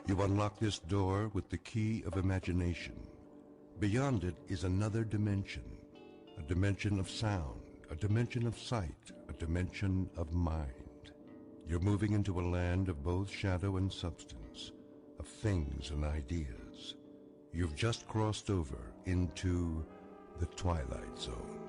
You unlock this door with the key of imagination. Beyond it is another dimension, a dimension of sound, a dimension of sight, a dimension of mind. You're moving into a land of both shadow and substance, of things and ideas. You've just crossed over into the Twilight Zone.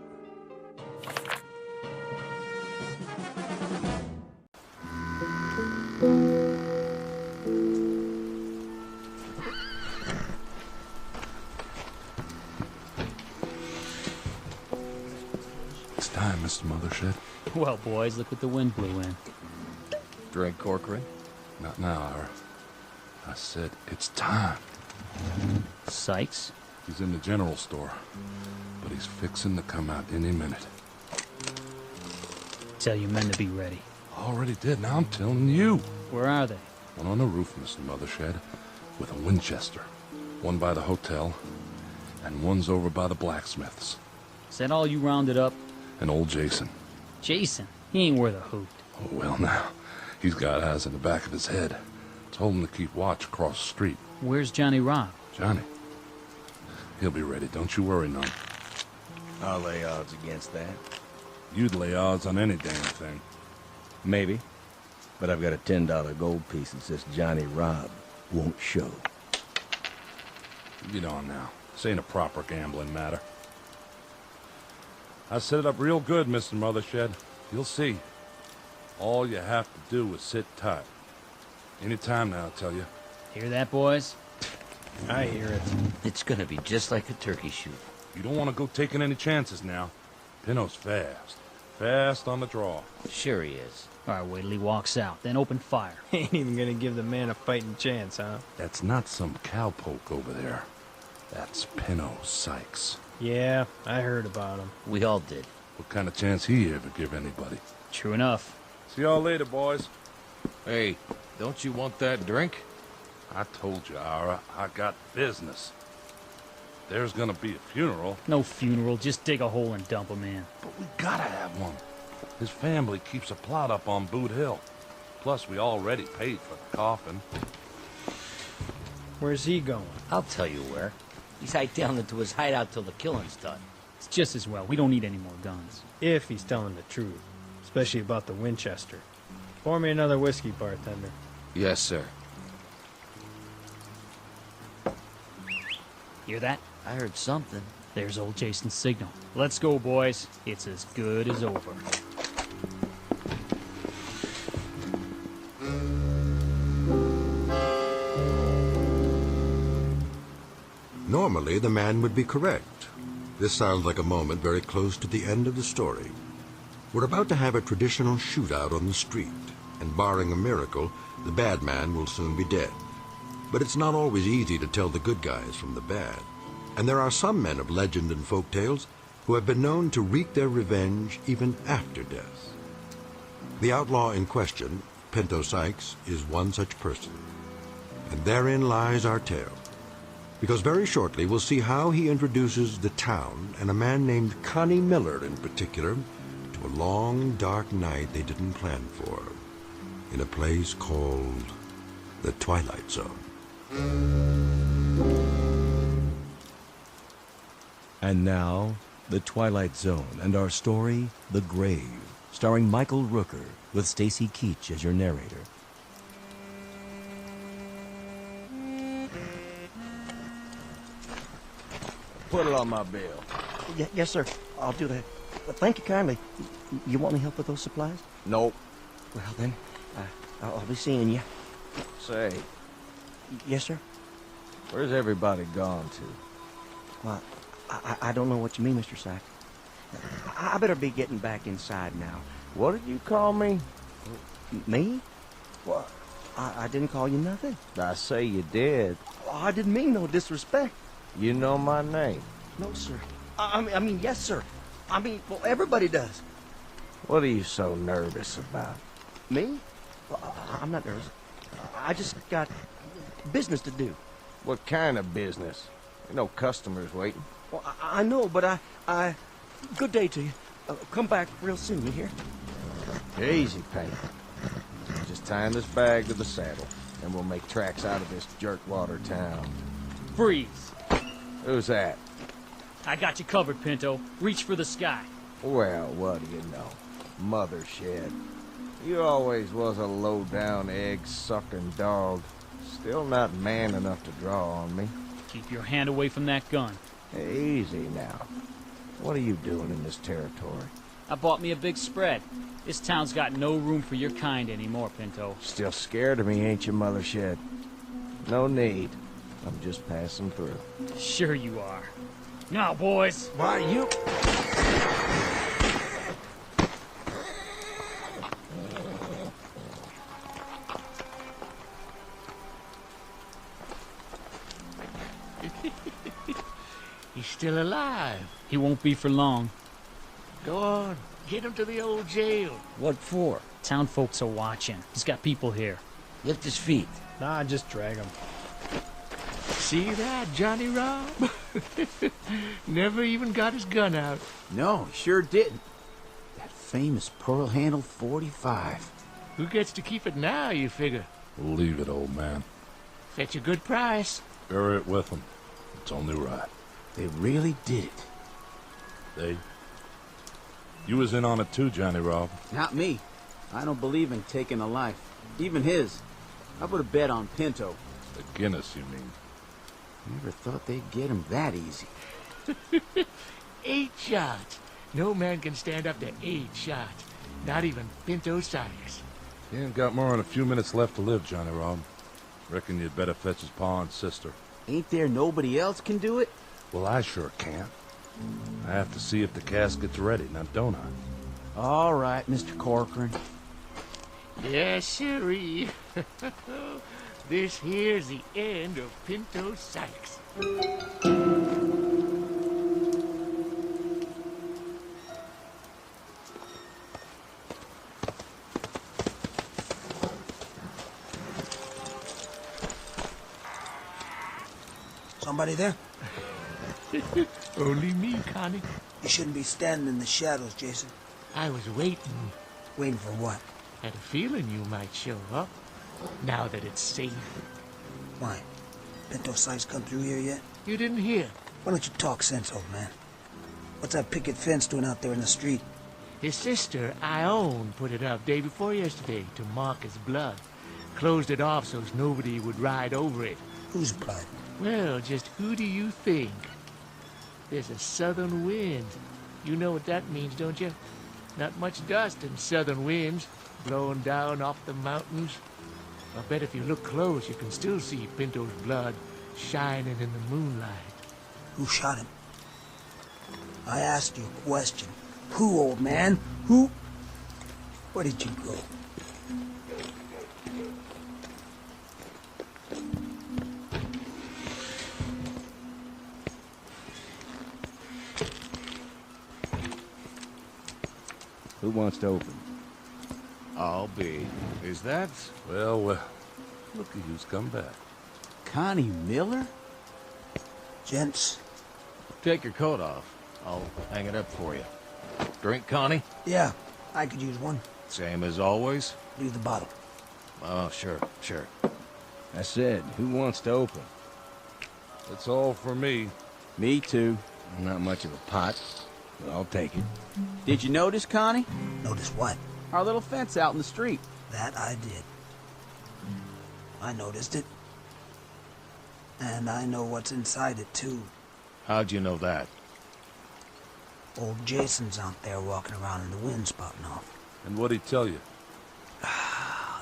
It's time, Mr. Mothershed. Well, boys, look what the wind blew in. Drink Corcoran? Not now, Ira. I said it's time. Sykes? He's in the general store, but he's fixing to come out any minute. Tell your men to be ready. Already did, now I'm telling you. Where are they? One on the roof, Mr. Mothershed, with a Winchester. One by the hotel, and one's over by the blacksmith's. Is that all you rounded up? And old Jason. Jason? He ain't worth a hoot. Oh, well, now. He's got eyes in the back of his head. Told him to keep watch across the street. Where's Johnny Robb? Johnny? He'll be ready, don't you worry none. I'll lay odds against that. You'd lay odds on any damn thing. Maybe. But I've got a $10 gold piece that says Johnny Robb won't show. Get on now. This ain't a proper gambling matter. I set it up real good, Mr. Mothershed. You'll see. All you have to do is sit tight. Any time now, I tell you. Hear that, boys? I hear it. It's gonna be just like a turkey shoot. You don't want to go taking any chances now. Pinno's fast. Fast on the draw. Sure he is. All right, wait till he walks out, then open fire. Ain't even gonna give the man a fighting chance, huh? That's not some cowpoke over there. That's Pinno Sykes. Yeah, I heard about him. We all did. What kind of chance he ever give anybody? True enough. See y'all later, boys. Hey, don't you want that drink? I told you, Ira, I got business. There's gonna be a funeral. No funeral, just dig a hole and dump him in. But we gotta have one. His family keeps a plot up on Boot Hill. Plus, we already paid for the coffin. Where's he going? I'll tell you where. He's hiked down into his hideout till the killing's done. It's just as well. We don't need any more guns. If he's telling the truth. Especially about the Winchester. Pour me another whiskey, bartender. Yes, sir. Hear that? I heard something. There's old Jason's signal. Let's go, boys. It's as good as over. Normally, the man would be correct. This sounds like a moment very close to the end of the story. We're about to have a traditional shootout on the street, and barring a miracle, the bad man will soon be dead. But it's not always easy to tell the good guys from the bad. And there are some men of legend and folk tales who have been known to wreak their revenge even after death. The outlaw in question, Pinto Sykes, is one such person. And therein lies our tale. Because very shortly we'll see how he introduces the town, and a man named Connie Miller in particular, to a long, dark night they didn't plan for, in a place called the Twilight Zone. And now, The Twilight Zone and our story, The Grave, starring Michael Rooker, with Stacy Keach as your narrator. Put it on my bill. Yes, sir. I'll do that. Thank you kindly. You want any help with those supplies? Nope. Well, then, I'll be seeing you. Say, Yes, sir? where's everybody gone to? Well, I don't know what you mean, Mr. Sykes. I better be getting back inside now. What did you call me? Me? Well, I didn't call you nothing. I say you did. Well, I didn't mean no disrespect. You know my name. No, sir. I mean, yes, sir. I mean, well, everybody does. What are you so nervous about? Me? Well, I'm not nervous. I just got business to do. What kind of business? Ain't no customers waiting. Well, I know, but good day to you. Come back real soon, you hear? Easy, Payne. Just tying this bag to the saddle. and we'll make tracks out of this jerkwater town. Freeze! Who's that? I got you covered, Pinto. Reach for the sky. Well, what do you know? Mother shed. You always was a low-down, egg-sucking dog. Still not man enough to draw on me. Keep your hand away from that gun. Easy now. What are you doing in this territory? I bought me a big spread. This town's got no room for your kind anymore, Pinto. Still scared of me, ain't you, Mother Shed? No need. I'm just passing through. Sure you are. Now, boys. Why, you... He's still alive. He won't be for long. Go on. Get him to the old jail. What for? Town folks are watching. He's got people here. Lift his feet. Nah, just drag him. See that, Johnny Rob? Never even got his gun out. No, he sure didn't. That famous pearl-handled .45. Who gets to keep it now, you figure? Leave it, old man. Fetch a good price. Bury it with them. It's only right. They really did it. They... You was in on it too, Johnny Rob. Not me. I don't believe in taking a life. Even his. I put a bet on Pinto. The Guinness, you mean? Never thought they'd get him that easy. 8 shots. No man can stand up to 8 shots. Not even Pinto Sykes. You ain't got more than a few minutes left to live, Johnny Rob. Reckon you'd better fetch his pa and sister. Ain't there nobody else can do it? Well, I sure can't. I have to see if the casket's ready, now don't I? All right, Mr. Corcoran. Yes, sirree. This here's the end of Pinto Sykes. Somebody there? Only me, Connie. You shouldn't be standing in the shadows, Jason. I was waiting. Waiting for what? Had a feeling you might show up. Now that it's safe. Why? Pinto Sykes come through here yet? You didn't hear. Why don't you talk sense, old man? What's that picket fence doing out there in the street? His sister, Ione, put it up day before yesterday to mark his blood. Closed it off so's nobody would ride over it. Whose blood? Well, just who do you think? There's a southern wind. You know what that means, don't you? Not much dust in southern winds, blowing down off the mountains. I bet if you look close, you can still see Pinto's blood shining in the moonlight. Who shot him? I asked you a question. Who, old man? Who? Where did you go? Who wants to open? I'll be. Is that... Well, look at who's come back. Connie Miller? Gents? Take your coat off. I'll hang it up for you. Drink, Connie? Yeah, I could use one. Same as always? Leave the bottle. Oh, sure. I said, who wants to open? It's all for me. Me too. Not much of a pot, but I'll take it. Did you notice, Connie? Notice what? Our little fence out in the street. That I did. I noticed it. And I know what's inside it, too. How'd you know that? Old Jason's out there walking around in the wind spouting off. And what'd he tell you?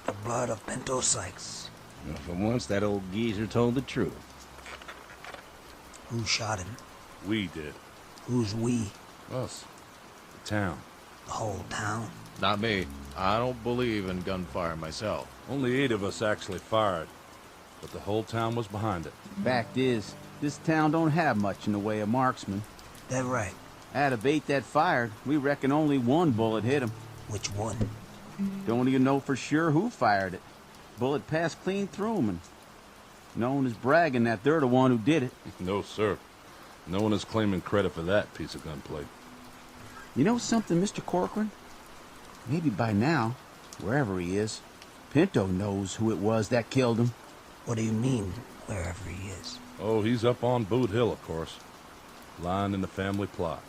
The blood of Pinto Sykes. Well, for once, that old geezer told the truth. Who shot him? We did. Who's we? Us. The town. The whole town? Not me. I don't believe in gunfire myself. Only 8 of us actually fired, but the whole town was behind it. Fact is, this town don't have much in the way of marksmen. That right. Out of 8 that fired, we reckon only 1 bullet hit him. Which one? Don't even know for sure who fired it. Bullet passed clean through him, and no one is bragging that they're the one who did it. No, sir. No one is claiming credit for that piece of gunplay. You know something, Mr. Corcoran? Maybe by now, wherever he is, Pinto knows who it was that killed him. What do you mean, wherever he is? Oh, he's up on Boot Hill, of course. Lying in the family plot.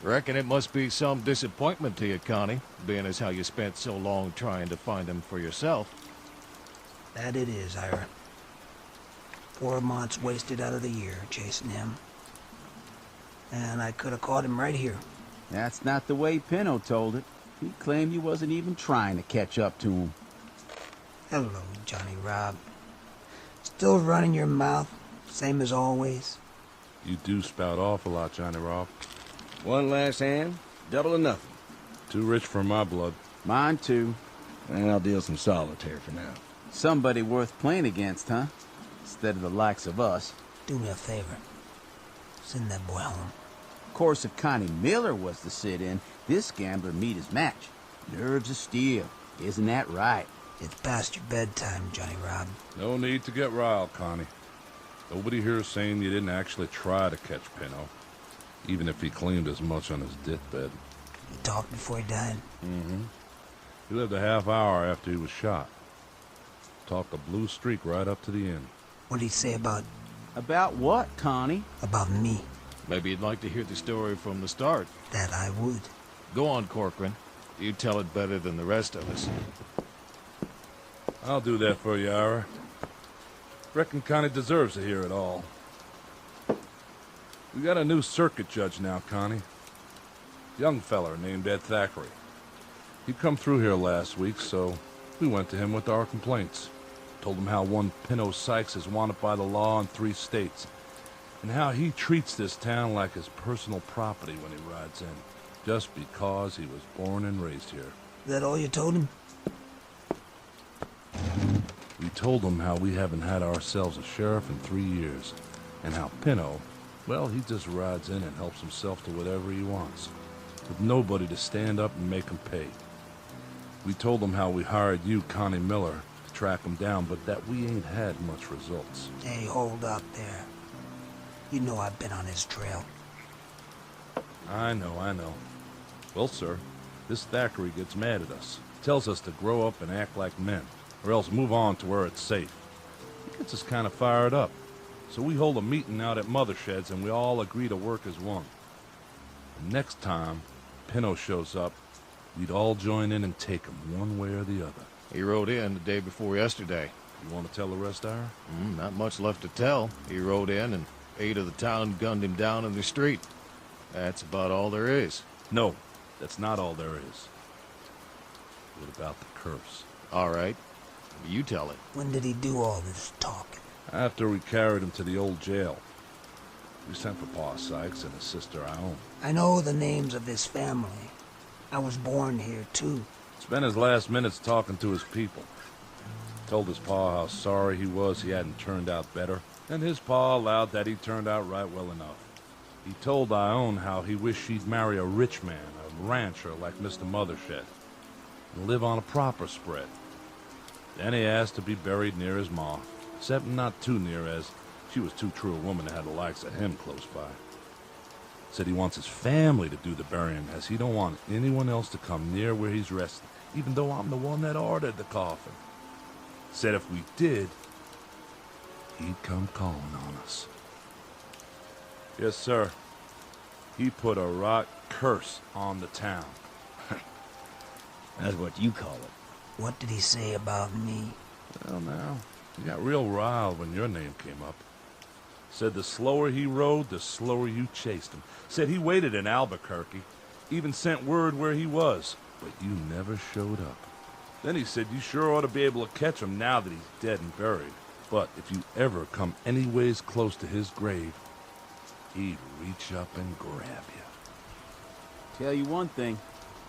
Reckon it must be some disappointment to you, Connie, being as how you spent so long trying to find him for yourself. That it is, Ira. 4 months wasted out of the year chasing him. And I could have caught him right here. That's not the way Pinto told it. He claimed you wasn't even trying to catch up to him. Hello, Johnny Rob. Still running your mouth, same as always? You do spout off a lot, Johnny Rob. One last hand, double or nothing. Too rich for my blood. Mine too. And I'll deal some solitaire for now. Somebody worth playing against, huh? Instead of the likes of us. Do me a favor. Send that boy home. Of course, if Connie Miller was to sit in, this gambler'd meet his match. Nerves of steel. Isn't that right? It's past your bedtime, Johnny Rob. No need to get riled, Connie. Nobody here is saying you didn't actually try to catch Pinto, even if he claimed as much on his deathbed. He talked before he died? Mm-hmm. He lived a half hour after he was shot. Talked a blue streak right up to the end. What did he say about... About what, Connie? About me? Maybe you'd like to hear the story from the start. That I would. Go on, Corcoran. You tell it better than the rest of us. I'll do that for you, Ira. Reckon Connie deserves to hear it all. We got a new circuit judge now, Connie. Young feller named Ed Thackeray. He come through here last week, so we went to him with our complaints. Told him how one Pinto Sykes is wanted by the law in 3 states, and how he treats this town like his personal property when he rides in, just because he was born and raised here. Is that all you told him? We told him how we haven't had ourselves a sheriff in 3 years, and how Pinto, well, he just rides in and helps himself to whatever he wants, with nobody to stand up and make him pay. We told him how we hired you, Connie Miller, to track him down, but that we ain't had much results. Hey, hold up there. You know I've been on his trail. I know. Well, sir, this Thackeray gets mad at us. Tells us to grow up and act like men, or else move on to where it's safe. He gets us kind of fired up. So we hold a meeting out at Mothershed's and we all agree to work as one. And next time Pinto shows up, we'd all join in and take him one way or the other. He rode in the day before yesterday. You want to tell the rest, Ira? Not much left to tell. He rode in and 8 of the town gunned him down in the street. That's about all there is. No, that's not all there is. What about the curse? All right. You tell it. When did he do all this talking? After we carried him to the old jail. We sent for Pa Sykes and his sister Ione. I know the names of this family. I was born here, too. Spent his last minutes talking to his people. Told his pa how sorry he was he hadn't turned out better, and his pa allowed that he turned out right well enough. He told Ione how he wished she'd marry a rich man, a rancher like Mr. Mothershed, and live on a proper spread. Then he asked to be buried near his ma, except not too near, as she was too true a woman to have the likes of him close by. Said he wants his family to do the burying, as he don't want anyone else to come near where he's resting, even though I'm the one that ordered the coffin. Said if we did, he'd come calling on us. Yes, sir. He put a right curse on the town. That's what you call it. What did he say about me? Well, now, he got real riled when your name came up. Said the slower he rode, the slower you chased him. Said he waited in Albuquerque, even sent word where he was, but you never showed up. Then he said you sure ought to be able to catch him now that he's dead and buried. But if you ever come anyways close to his grave, he'd reach up and grab you. Tell you one thing.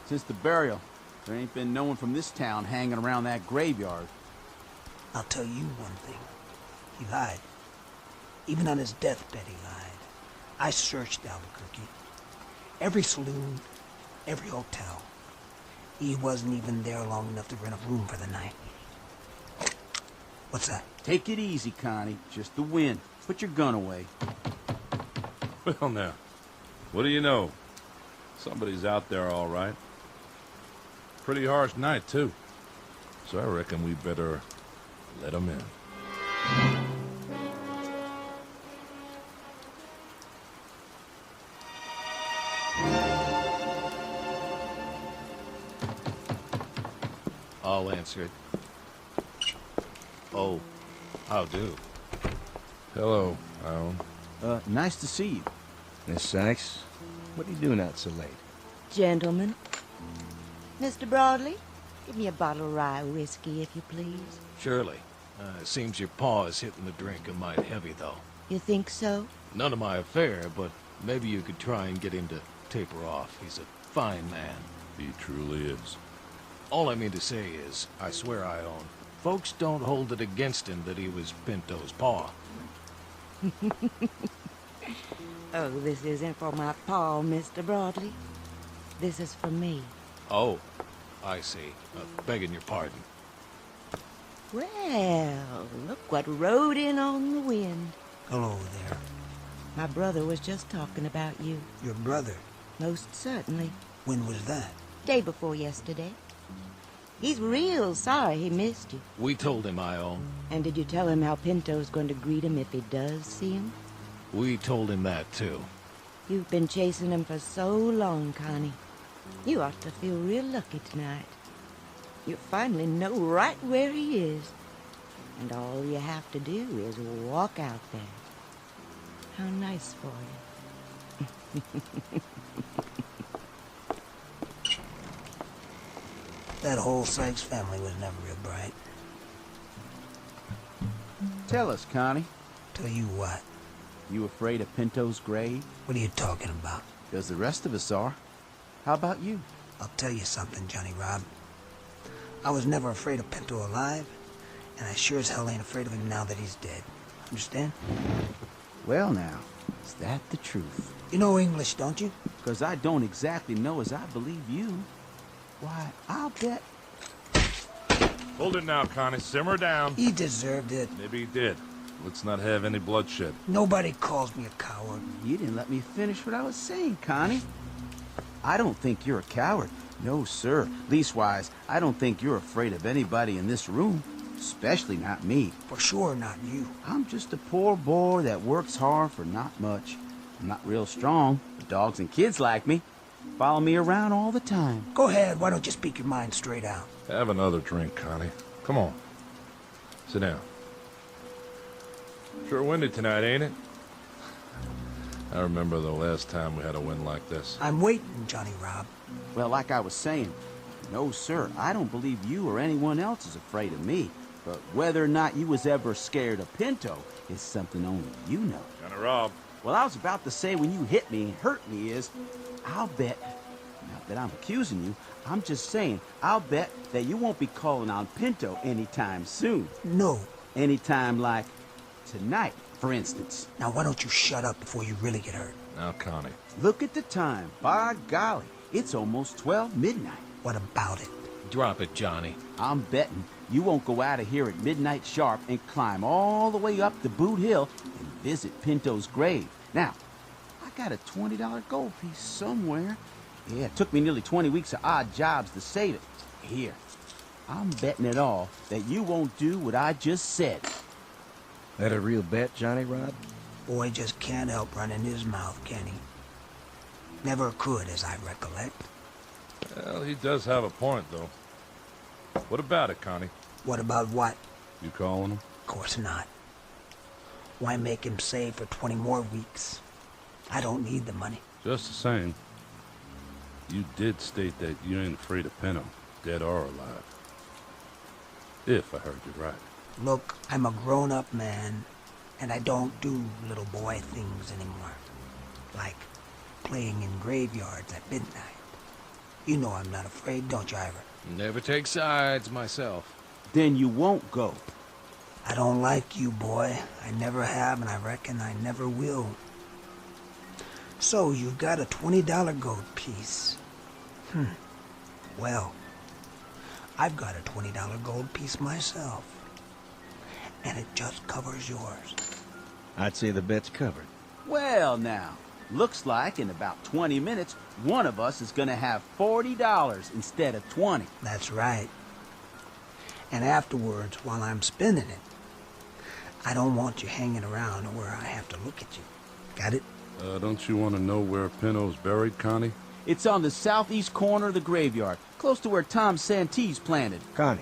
Since the burial, there ain't been no one from this town hanging around that graveyard. I'll tell you one thing. He lied. Even on his deathbed he lied. I searched Albuquerque. Every saloon, every hotel. He wasn't even there long enough to rent a room for the night. What's that? Take it easy, Connie. Just the wind. Put your gun away. Well, now, what do you know? Somebody's out there, all right. Pretty harsh night, too. So I reckon we better let him in. I'll answer it. Oh, I'll do. Hello, Ione. Nice to see you. Miss Sykes, what are you doing out so late? Gentlemen. Mr. Broadley, give me a bottle of rye whiskey, if you please. Surely. Seems your paw is hitting the drink a mite heavy, though. You think so? None of my affair, but maybe you could try and get him to taper off. He's a fine man. He truly is. All I mean to say is, I swear Ione, folks don't hold it against him that he was Pinto's paw. Oh, this isn't for my paw, Mr. Broadley. This is for me. Oh, I see. Begging your pardon. Well, look what rode in on the wind. Hello there. My brother was just talking about you. Your brother? Most certainly. When was that? Day before yesterday. He's real sorry he missed you. We told him, Ione. And did you tell him how Pinto's going to greet him if he does see him? We told him that, too. You've been chasing him for so long, Connie. You ought to feel real lucky tonight. You finally know right where he is. And all you have to do is walk out there. How nice for you. That whole Sykes family was never real bright. Tell us, Connie. Tell you what. You afraid of Pinto's grave? What are you talking about? Because the rest of us are. How about you? I'll tell you something, Johnny Rob. I was never afraid of Pinto alive, and I sure as hell ain't afraid of him now that he's dead. Understand? Well now, is that the truth? You know English, don't you? Because I don't exactly know as I believe you. Why, I'll bet... Hold it now, Connie. Simmer down. He deserved it. Maybe he did. Let's not have any bloodshed. Nobody calls me a coward. You didn't let me finish what I was saying, Connie. I don't think you're a coward. No, sir. Leastwise, I don't think you're afraid of anybody in this room. Especially not me. For sure not you. I'm just a poor boy that works hard for not much. I'm not real strong, but dogs and kids like me. Follow me around all the time. Go ahead, why don't you speak your mind straight out? Have another drink, Connie. Come on. Sit down. Sure windy tonight, ain't it? I remember the last time we had a wind like this. I'm waiting, Johnny Rob. Well, like I was saying, no, sir, I don't believe you or anyone else is afraid of me. But whether or not you was ever scared of Pinto is something only you know. Johnny Rob. Well, I was about to say when you hit me and hurt me is, I'll bet, not that I'm accusing you, I'm just saying, I'll bet that you won't be calling on Pinto anytime soon. No. Anytime like tonight, for instance. Now why don't you shut up before you really get hurt? Now, Connie. Look at the time. By golly, it's almost 12 midnight. What about it? Drop it, Johnny. I'm betting you won't go out of here at midnight sharp and climb all the way up the Boot Hill and visit Pinto's grave. Now, I got a $20 gold piece somewhere. Yeah, it took me nearly 20 weeks of odd jobs to save it. Here, I'm betting it all that you won't do what I just said. That a real bet, Johnny Rob? Boy just can't help running his mouth, can he? Never could, as I recollect. Well, he does have a point, though. What about it, Connie? What about what? You calling him? Of course not. Why make him save for 20 more weeks? I don't need the money. Just the same, you did state that you ain't afraid of Pinto, dead or alive. If I heard you right. Look, I'm a grown-up man, and I don't do little boy things anymore. Like playing in graveyards at midnight. You know I'm not afraid, don't you, Ivor? Never take sides myself. Then you won't go. I don't like you, boy. I never have, and I reckon I never will. So, you've got a $20 gold piece. Well, I've got a $20 gold piece myself. And it just covers yours. I'd say the bet's covered. Well, now, looks like in about 20 minutes, one of us is gonna have $40 instead of 20. That's right. And afterwards, while I'm spending it, I don't want you hanging around where I have to look at you. Got it? Don't you want to know where Pinto's buried, Connie? It's on the southeast corner of the graveyard, close to where Tom Santee's planted. Connie,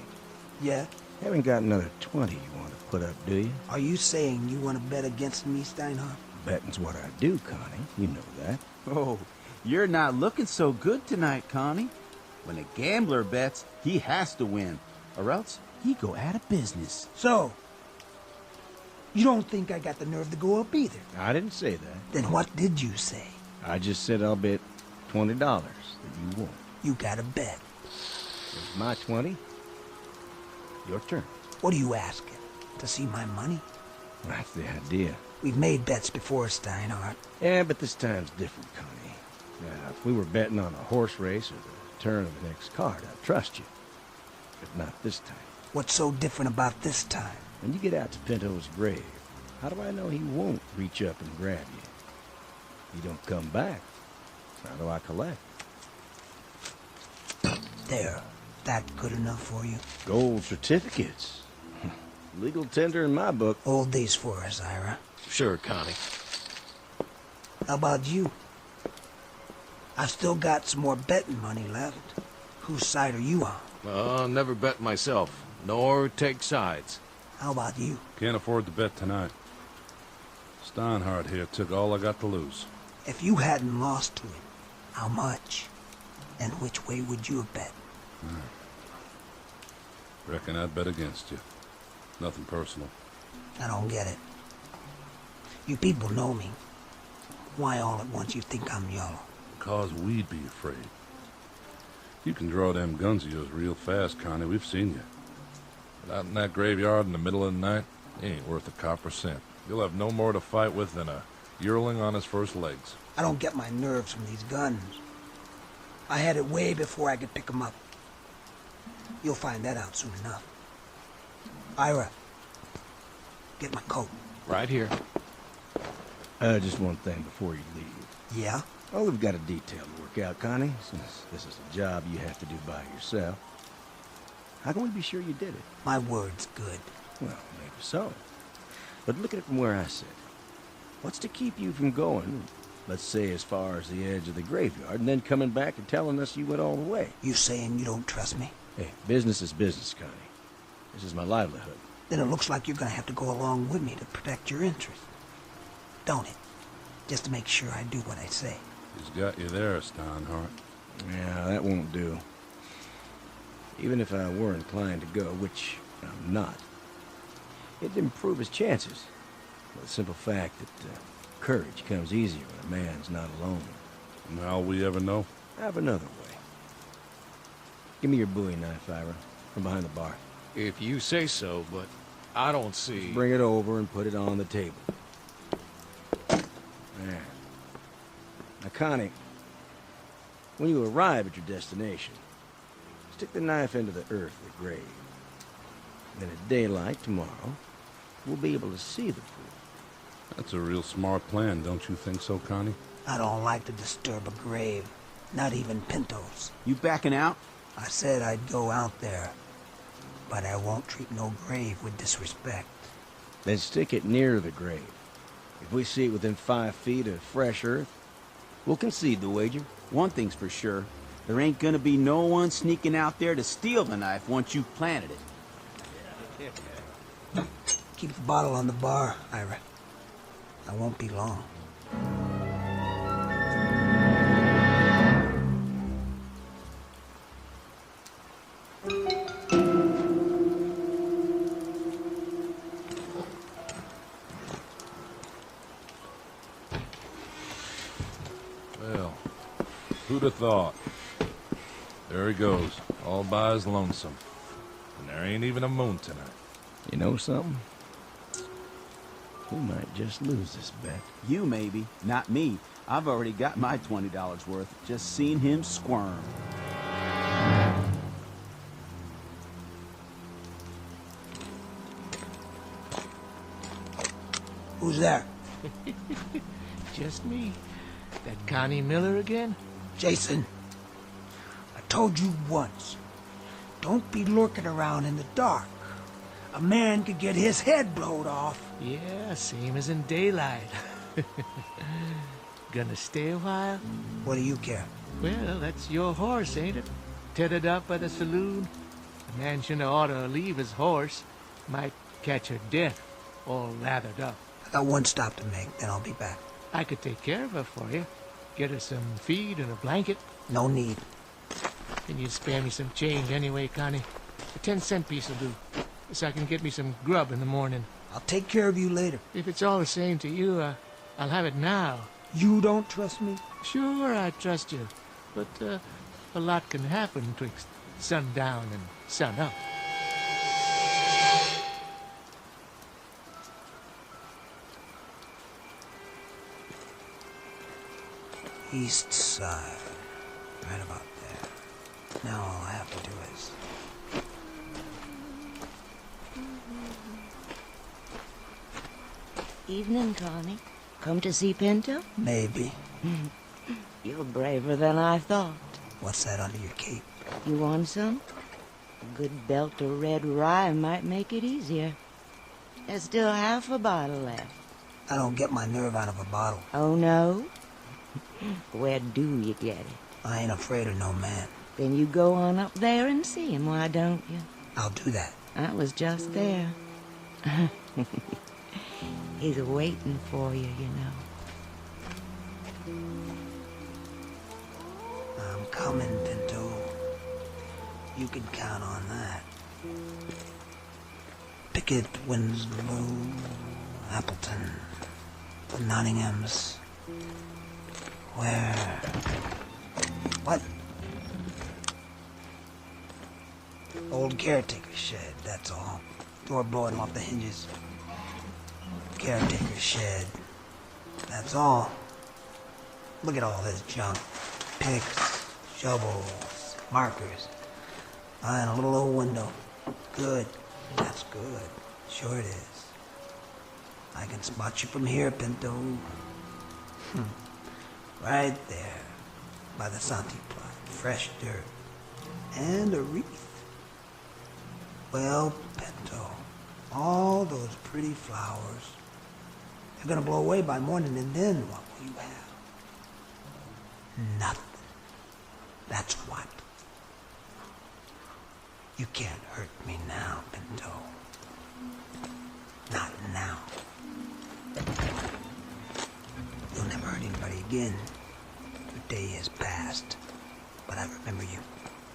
Yeah? haven't got another 20 you want to put up, do you? Are you saying you want to bet against me, Steinhardt? Betting's what I do, Connie. You know that. Oh, you're not looking so good tonight, Connie. When a gambler bets, he has to win, or else he go out of business. So, you don't think I got the nerve to go up either? I didn't say that. Then what did you say? I just said I'll bet $20 that you won't. You got a bet. Here's my 20. Your turn. What are you asking? To see my money? That's the idea. We've made bets before, Steinhardt. Yeah, but this time's different, Connie. Now, if we were betting on a horse race or the turn of the next card, I'd trust you. But not this time. What's so different about this time? When you get out to Pinto's grave, how do I know he won't reach up and grab you? You don't come back. How do I collect? There. That good enough for you? Gold certificates. Legal tender in my book. Hold these for us, Ira. Sure, Connie. How about you? I've still got some more betting money left. Whose side are you on? Never bet myself, nor take sides. How about you? Can't afford to bet tonight. Steinhardt here took all I got to lose. If you hadn't lost to him, how much? And which way would you have bet? Reckon I'd bet against you. Nothing personal. I don't get it. You people know me. Why all at once you think I'm yellow? Because we'd be afraid. You can draw them guns of yours real fast, Connie. We've seen you. But out in that graveyard in the middle of the night, you ain't worth a copper cent. You'll have no more to fight with than a yearling on his first legs. I don't get my nerves from these guns. I had it way before I could pick 'em up. You'll find that out soon enough. Ira, get my coat. Right here. Just one thing before you leave. Yeah? Oh, we've got a detail to work out, Connie, since this is a job you have to do by yourself. How can we be sure you did it? My word's good. Well, maybe so. But look at it from where I sit. What's to keep you from going, let's say as far as the edge of the graveyard, and then coming back and telling us you went all the way? You saying you don't trust me? Hey, business is business, Connie. This is my livelihood. Then it looks like you're gonna have to go along with me to protect your interests. Don't it? Just to make sure I do what I say. He's got you there, Steinhardt. Yeah, that won't do. Even if I were inclined to go, which I'm not, it'd improve his chances. The simple fact that courage comes easier when a man's not alone. And how'll we ever know? I have another way. Give me your Bowie knife, Ira, from behind the bar. If you say so, but I don't see... Bring it over and put it on the table. There. Now, Connie, when you arrive at your destination, stick the knife into the earth of the grave. Then at daylight tomorrow, we'll be able to see the pool. That's a real smart plan, don't you think so, Connie? I don't like to disturb a grave. Not even Pinto's. You backing out? I said I'd go out there. But I won't treat no grave with disrespect. Then stick it near the grave. If we see it within 5 feet of fresh earth, we'll concede the wager. One thing's for sure. There ain't gonna be no one sneaking out there to steal the knife once you've planted it. Keep the bottle on the bar, Ira. I won't be long. Well, who'd have thought? There he goes, all by his lonesome. And there ain't even a moon tonight. You know something? We might just lose this bet. You maybe, not me. I've already got my $20 worth, just seen him squirm. Who's there? Just me. That Connie Miller again? Jason, I told you once. Don't be lurking around in the dark. A man could get his head blowed off. Yeah, same as in daylight. Gonna stay a while? What do you care? Well, that's your horse, ain't it? Tethered up by the saloon. The man shouldn't ought to leave his horse. Might catch her death, all lathered up. I got one stop to make, then I'll be back. I could take care of her for you. Get her some feed and a blanket. No need. Can you spare me some change anyway, Connie? A 10-cent piece will do, so I can get me some grub in the morning. I'll take care of you later. If it's all the same to you, I'll have it now. You don't trust me? Sure, I trust you. But, a lot can happen twixt sundown and sunup. East side. Right about there. Now all I have to do is... Evening, Connie. Come to see Pinto? Maybe. You're braver than I thought. What's that under your cape? You want some? A good belt of red rye might make it easier. There's still half a bottle left. I don't get my nerve out of a bottle. Oh, no? Where do you get it? I ain't afraid of no man. Then you go on up there and see him, why don't you? I'll do that. I was just there. He's waiting for you, you know. I'm coming, Pinto. You can count on that. Pickett, Winslow, Appleton, the Nottinghams. Where? What? Old caretaker's shed, that's all. Door blowing off the hinges. Caretaker's shed. That's all. Look at all this junk. Picks, shovels, markers. And a little old window. Good. That's good. Sure it is. I can spot you from here, Pinto. Right there. By the Santi plot. Fresh dirt. And a wreath. Well, Pinto, all those pretty flowers, they're gonna blow away by morning, and then what will you have? Nothing. That's what. You can't hurt me now, Pinto. Not now. You'll never hurt anybody again. Your day has passed. But I remember you.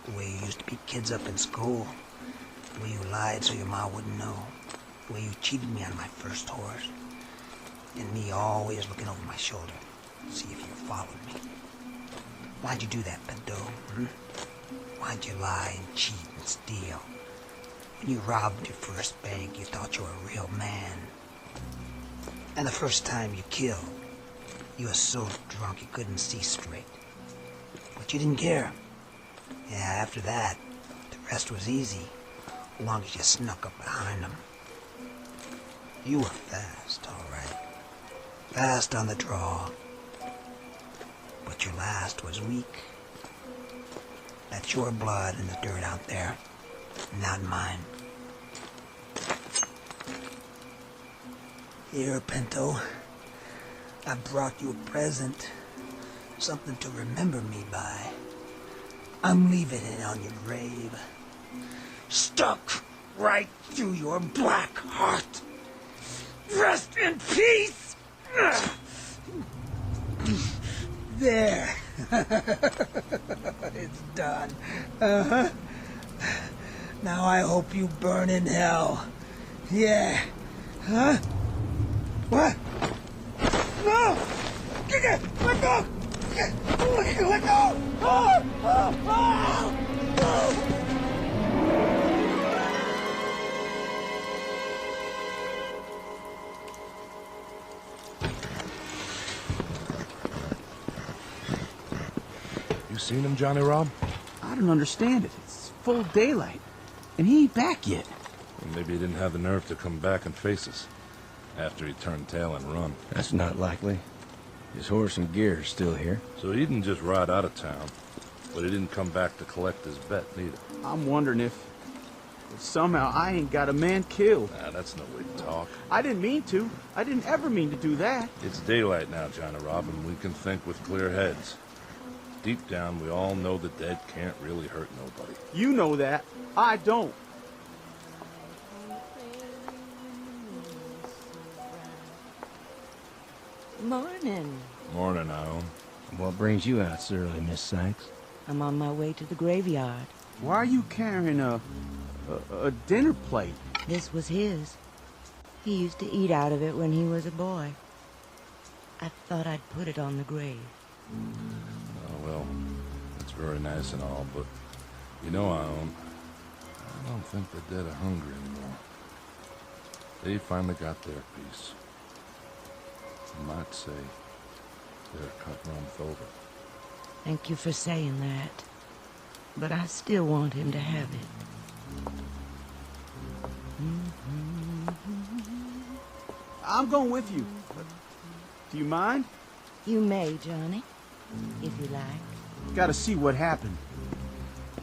The way you used to beat kids up in school. The way you lied so your ma wouldn't know. The way you cheated me on my first horse. And me always looking over my shoulder. See if you followed me. Why'd you do that, Pinto? Why'd you lie and cheat and steal? When you robbed your first bank, you thought you were a real man. And the first time you killed, you were so drunk you couldn't see straight. But you didn't care. Yeah, after that, the rest was easy. As long as you snuck up behind them. You were fast, all right. Fast on the draw. But your last was weak. That's your blood in the dirt out there, not mine. Here, Pinto. I brought you a present. Something to remember me by. I'm leaving it on your grave. Stuck right through your black heart. Rest in peace! There. It's done. Now I hope you burn in hell. Yeah. Huh? What? No! Let go! Let go! You seen him, Johnny Rob? I don't understand it. It's full daylight, and he ain't back yet. Well, maybe he didn't have the nerve to come back and face us after he turned tail and run. That's not likely. His horse and gear are still here. So he didn't just ride out of town. But he didn't come back to collect his bet, neither. I'm wondering if somehow I ain't got a man killed. Nah, that's no way to talk. I didn't mean to. I didn't ever mean to do that. It's daylight now, Johnny Rob, and we can think with clear heads. Deep down, we all know the dead can't really hurt nobody. You know that. I don't. Morning. Morning, Ione. What brings you out so early, Miss Sykes? I'm on my way to the graveyard. Why are you carrying a dinner plate? This was his. He used to eat out of it when he was a boy. I thought I'd put it on the grave. Oh, well, that's very nice and all, but you know, Ione, I don't think the dead are hungry anymore. They finally got their piece. You might say they're cut runs over. Thank you for saying that. But I still want him to have it. I'm going with you. Do you mind? You may, Johnny, if you like. Gotta see what happened.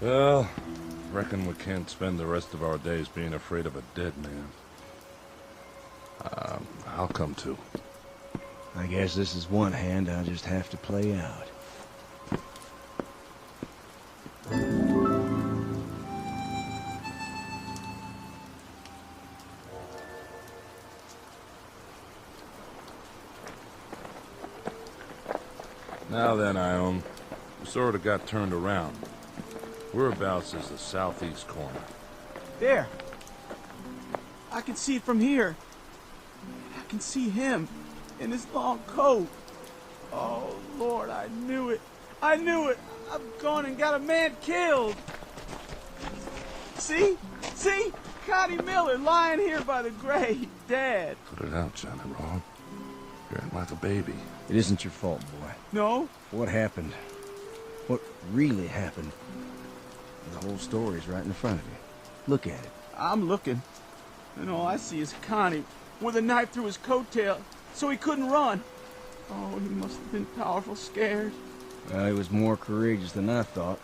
Well, reckon we can't spend the rest of our days being afraid of a dead man. I'll come too. I guess this is one hand I'll just have to play out. Now then, Ione, we sort of got turned around. Whereabouts is the southeast corner? There. I can see it from here. I can see him in his long coat. Oh, Lord, I knew it. I knew it. I've gone and got a man killed. See? See? Connie Miller lying here by the grave, dead. Put it out, Johnny Rob. You're acting like a baby. It isn't your fault, boy. No? What happened? What really happened? The whole story's right in front of you. Look at it. I'm looking. And all I see is Connie with a knife through his coattail so he couldn't run. Oh, he must have been powerful scared. Well, he was more courageous than I thought.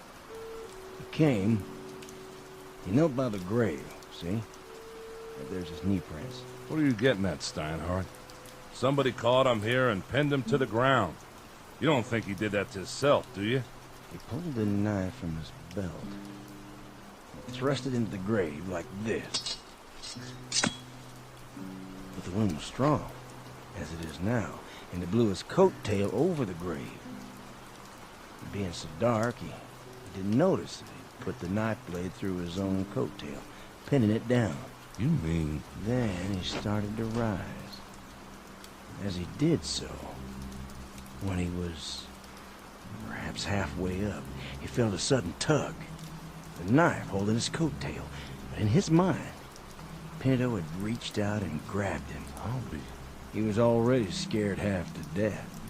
He came. He knelt by the grave, see? There's his knee prints. What are you getting at, Steinhardt? Somebody caught him here and pinned him to the ground. You don't think he did that to himself, do you? He pulled the knife from his belt. Thrust it into the grave like this. But the wind was strong, as it is now, and it blew his coat tail over the grave. Being so dark, he didn't notice that he put the knife blade through his own coat tail, pinning it down. You mean... Then he started to rise. As he did so, when he was perhaps halfway up, he felt a sudden tug. The knife holding his coat tail, but in his mind, Pinto had reached out and grabbed him. He was already scared half to death.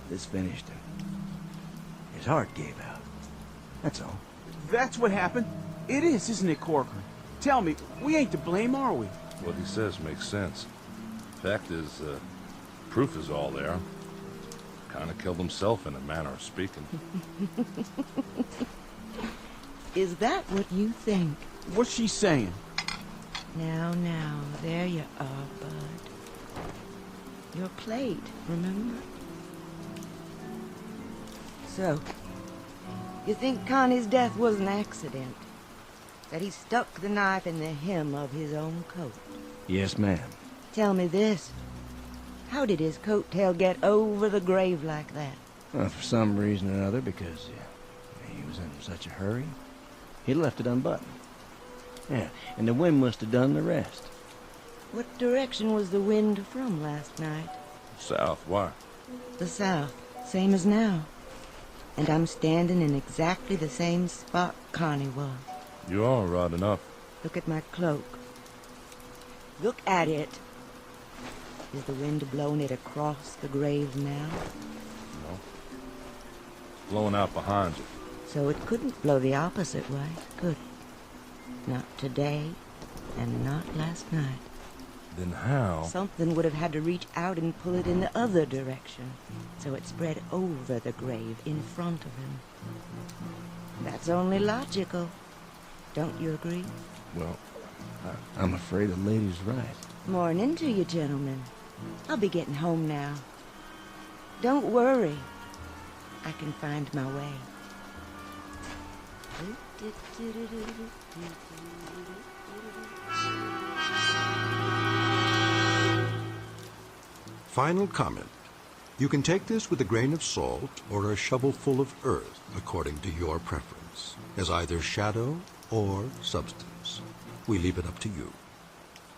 This finished him. His heart gave out. That's all. That's what happened. It is, isn't it, Corcoran? Tell me, we ain't to blame, are we? What he says makes sense. Fact is, proof is all there. Kind of killed himself in a manner of speaking. Is that what you think? What's she saying? Now, there you are, bud. Your plate, remember? So, you think Connie's death was an accident? That he stuck the knife in the hem of his own coat? Yes, ma'am. Tell me this. How did his coat tail get over the grave like that? Well, for some reason or other, because he was in such a hurry, he left it unbuttoned. Yeah, and the wind must have done the rest. What direction was the wind from last night? South, why? The south, same as now. And I'm standing in exactly the same spot Connie was. You are right enough. Look at my cloak. Look at it. Is the wind blowing it across the grave now? No. Blowing out behind you. So it couldn't blow the opposite way, could it? Not today, and not last night. Then how? Something would have had to reach out and pull it in the other direction, so it spread over the grave in front of him. That's only logical. Don't you agree? Well, I'm afraid the lady's right. Morning to you, gentlemen. I'll be getting home now. Don't worry. I can find my way. Final comment. You can take this with a grain of salt or a shovelful of earth, according to your preference, as either shadow or substance. We leave it up to you.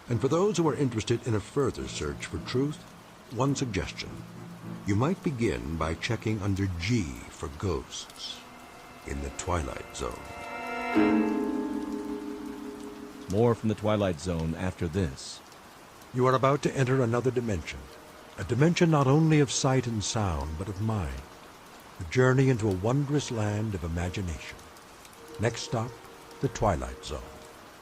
And for those who are interested in a further search for truth, one suggestion. You might begin by checking under G for ghosts in the Twilight Zone. More from the Twilight Zone after this. You are about to enter another dimension. A dimension not only of sight and sound, but of mind. A journey into a wondrous land of imagination. Next stop, the Twilight Zone.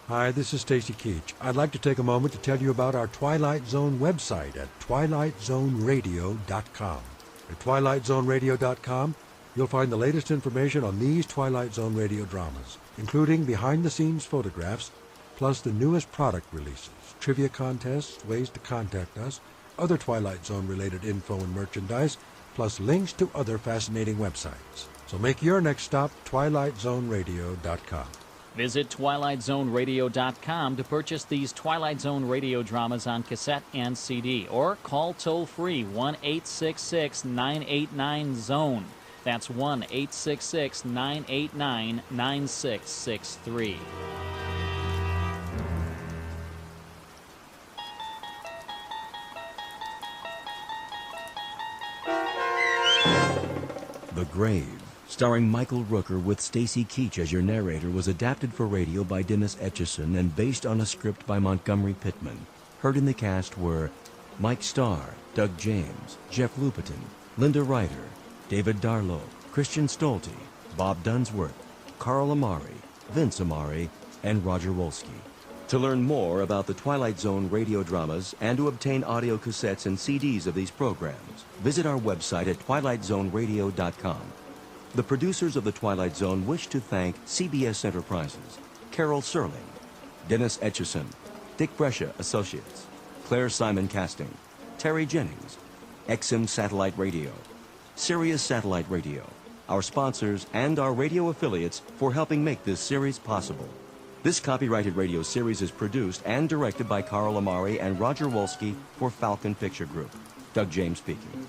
Hi, this is Stacy Keach. I'd like to take a moment to tell you about our Twilight Zone website at twilightzoneradio.com. At twilightzoneradio.com, you'll find the latest information on these Twilight Zone radio dramas, including behind-the-scenes photographs, plus the newest product releases, trivia contests, ways to contact us, other Twilight Zone-related info and merchandise, plus links to other fascinating websites. So make your next stop twilightzoneradio.com. Visit twilightzoneradio.com to purchase these Twilight Zone radio dramas on cassette and CD, or call toll-free 1-866-989-ZONE. That's 1-866-989-9663. The Grave, starring Michael Rooker with Stacy Keach as your narrator, was adapted for radio by Dennis Etchison and based on a script by Montgomery Pittman. Heard in the cast were Mike Starr, Doug James, Jeff Lupetin, Linda Ryder, David Darlow, Christian Stolte, Bob Dunsworth, Carl Amari, Vince Amari, and Roger Wolski. To learn more about the Twilight Zone radio dramas and to obtain audio cassettes and CDs of these programs, visit our website at twilightzoneradio.com. The producers of The Twilight Zone wish to thank CBS Enterprises, Carol Serling, Dennis Etchison, Dick Brescia Associates, Claire Simon Casting, Terry Jennings, XM Satellite Radio, Sirius Satellite Radio, our sponsors, and our radio affiliates for helping make this series possible. This copyrighted radio series is produced and directed by Carl Amari and Roger Wolski for Falcon Picture Group. Doug James speaking.